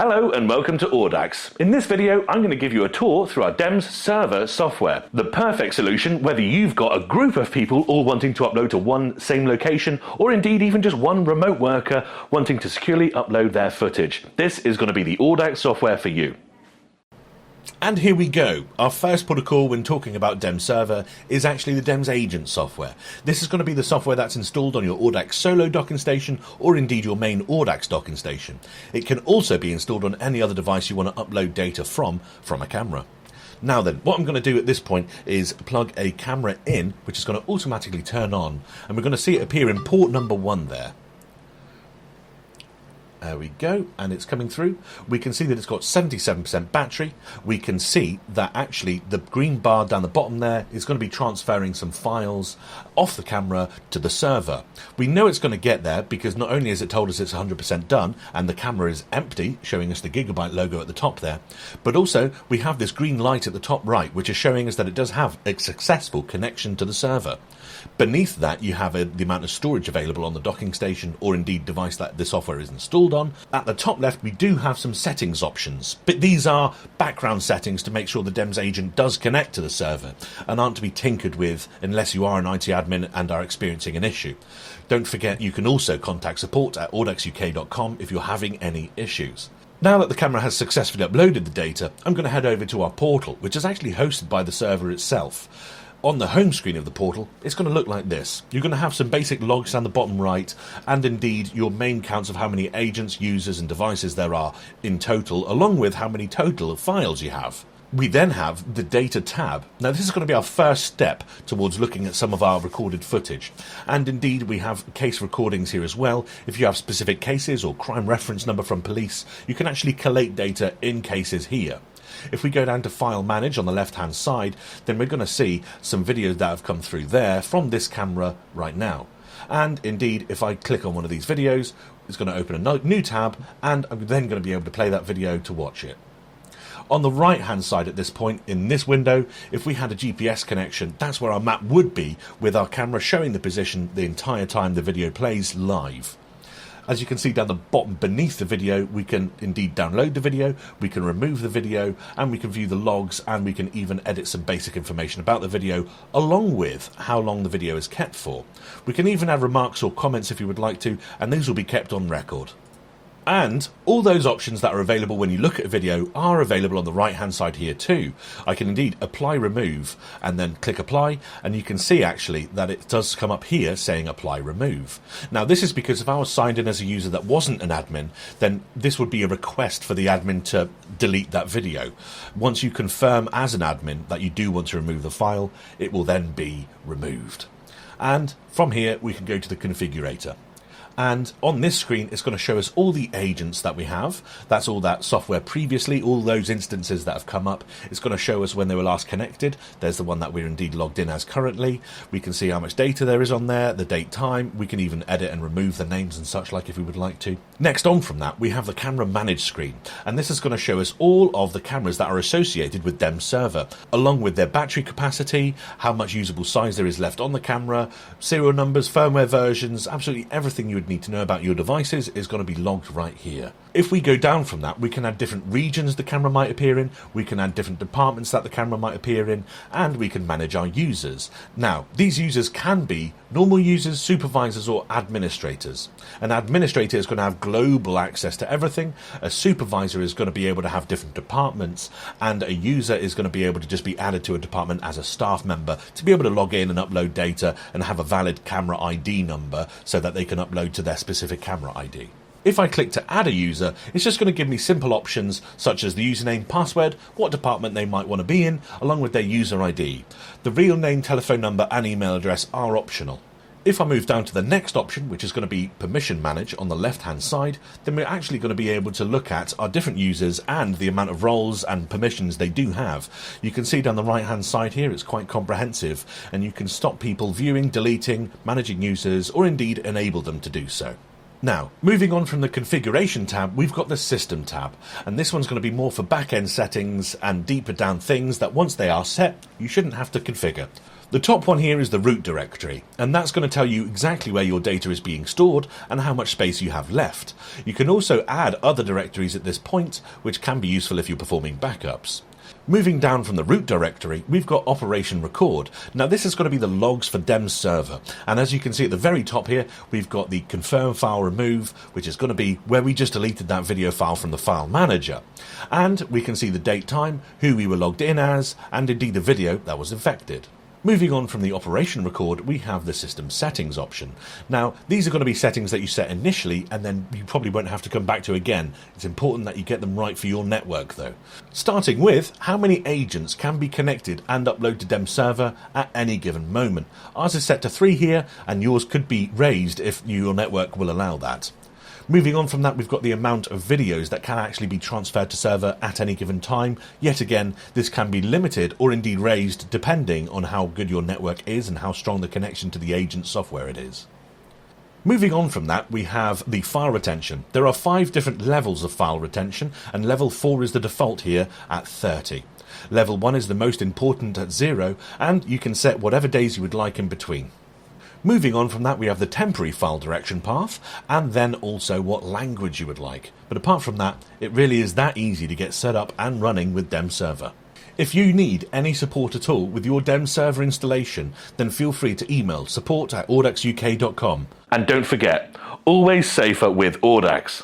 Hello and welcome to Audax. In this video, I'm going to give you a tour through our DEMS Server software. The perfect solution whether you've got a group of people all wanting to upload to one same location, or indeed even just one remote worker wanting to securely upload their footage. This is going to be the Audax software for you. And here we go. Our first protocol when talking about DEMS Server is actually the DEMS Agent software. This is going to be the software that's installed on your Audax Solo docking station or indeed your main Audax docking station. It can also be installed on any other device you want to upload data from a camera. Now then, what I'm going to do at this point is plug a camera in, which is going to automatically turn on, and we're going to see it appear in port number 1 there. There we go, and it's coming through. We can see that it's got 77% battery. We can see that actually the green bar down the bottom there is going to be transferring some files off the camera to the server. We know it's going to get there because not only has it told us it's 100% done and the camera is empty, showing us the Gigabyte logo at the top there, but also we have this green light at the top right, which is showing us that it does have a successful connection to the server. Beneath that, you have the amount of storage available on the docking station or indeed device that the software is installed on. At the top left, we do have some settings options, but these are background settings to make sure the DEMS agent does connect to the server and aren't to be tinkered with unless you are an IT admin and are experiencing an issue. Don't forget, you can also contact support at audaxuk.com if you're having any issues. Now that the camera has successfully uploaded the data, I'm going to head over to our portal, which is actually hosted by the server itself. On the home screen of the portal, it's going to look like this. You're going to have some basic logs down the bottom right, and indeed your main counts of how many agents, users and devices there are in total, along with how many total of files you have. We then have the data tab. Now this is going to be our first step towards looking at some of our recorded footage. And indeed we have case recordings here as well. If you have specific cases or crime reference number from police, you can actually collate data in cases here. If we go down to File Manage on the left hand side, then we're going to see some videos that have come through there from this camera right now. And indeed, if I click on one of these videos, it's going to open a new tab, and I'm then going to be able to play that video to watch it. On the right hand side at this point in this window, if we had a GPS connection, that's where our map would be, with our camera showing the position the entire time the video plays live. As you can see down the bottom beneath the video, we can indeed download the video, we can remove the video, and we can view the logs, and we can even edit some basic information about the video, along with how long the video is kept for. We can even add remarks or comments if you would like to, and these will be kept on record. And all those options that are available when you look at a video are available on the right hand side here too. I can indeed apply remove and then click apply, and you can see actually that it does come up here saying apply remove. Now this is because if I was signed in as a user that wasn't an admin, then this would be a request for the admin to delete that video. Once you confirm as an admin that you do want to remove the file, it will then be removed. And from here we can go to the configurator. And on this screen, it's going to show us all the agents that we have. That's all that software previously, all those instances that have come up. It's going to show us when they were last connected. There's the one that we're indeed logged in as currently. We can see how much data there is on there, the date, time. We can even edit and remove the names and such like if we would like to. Next on from that, we have the camera manage screen. And this is going to show us all of the cameras that are associated with DEMS Server, along with their battery capacity, how much usable size there is left on the camera, serial numbers, firmware versions, absolutely everything you would need to know about your devices is going to be logged right here. If we go down from that, we can add different regions the camera might appear in, we can add different departments that the camera might appear in, and we can manage our users. Now, these users can be normal users, supervisors, or administrators. An administrator is going to have global access to everything, a supervisor is going to be able to have different departments, and a user is going to be able to just be added to a department as a staff member to be able to log in and upload data and have a valid camera ID number so that they can upload to their specific camera ID. If I click to add a user, it's just going to give me simple options such as the username, password, what department they might want to be in, along with their user ID. The real name, telephone number and email address are optional. If I move down to the next option, which is going to be permission manage on the left hand side, then we're actually going to be able to look at our different users and the amount of roles and permissions they do have. You can see down the right hand side here it's quite comprehensive, and you can stop people viewing, deleting, managing users, or indeed enable them to do so. Now, moving on from the configuration tab, we've got the system tab, and this one's going to be more for back-end settings and deeper down things that once they are set, you shouldn't have to configure. The top one here is the root directory, and that's going to tell you exactly where your data is being stored and how much space you have left. You can also add other directories at this point, which can be useful if you're performing backups. Moving down from the root directory, we've got Operation Record. Now this is going to be the logs for DEMS Server, and as you can see at the very top here, we've got the confirm file remove, which is going to be where we just deleted that video file from the file manager. And we can see the date, time, who we were logged in as, and indeed the video that was infected. Moving on from the operation record, we have the system settings option. Now, these are going to be settings that you set initially and then you probably won't have to come back to again. It's important that you get them right for your network though. Starting with how many agents can be connected and upload to DEMS Server at any given moment. Ours is set to 3 here, and yours could be raised if your network will allow that. Moving on from that, we've got the amount of videos that can actually be transferred to server at any given time. Yet again, this can be limited or indeed raised depending on how good your network is and how strong the connection to the agent software it is. Moving on from that, we have the file retention. There are 5 different levels of file retention, and level 4 is the default here at 30. Level 1 is the most important at 0, and you can set whatever days you would like in between. Moving on from that, we have the temporary file direction path, and then also what language you would like. But apart from that, it really is that easy to get set up and running with DEMS Server. If you need any support at all with your DEMS Server installation, then feel free to email support@audaxuk.com. And don't forget, always safer with Audax.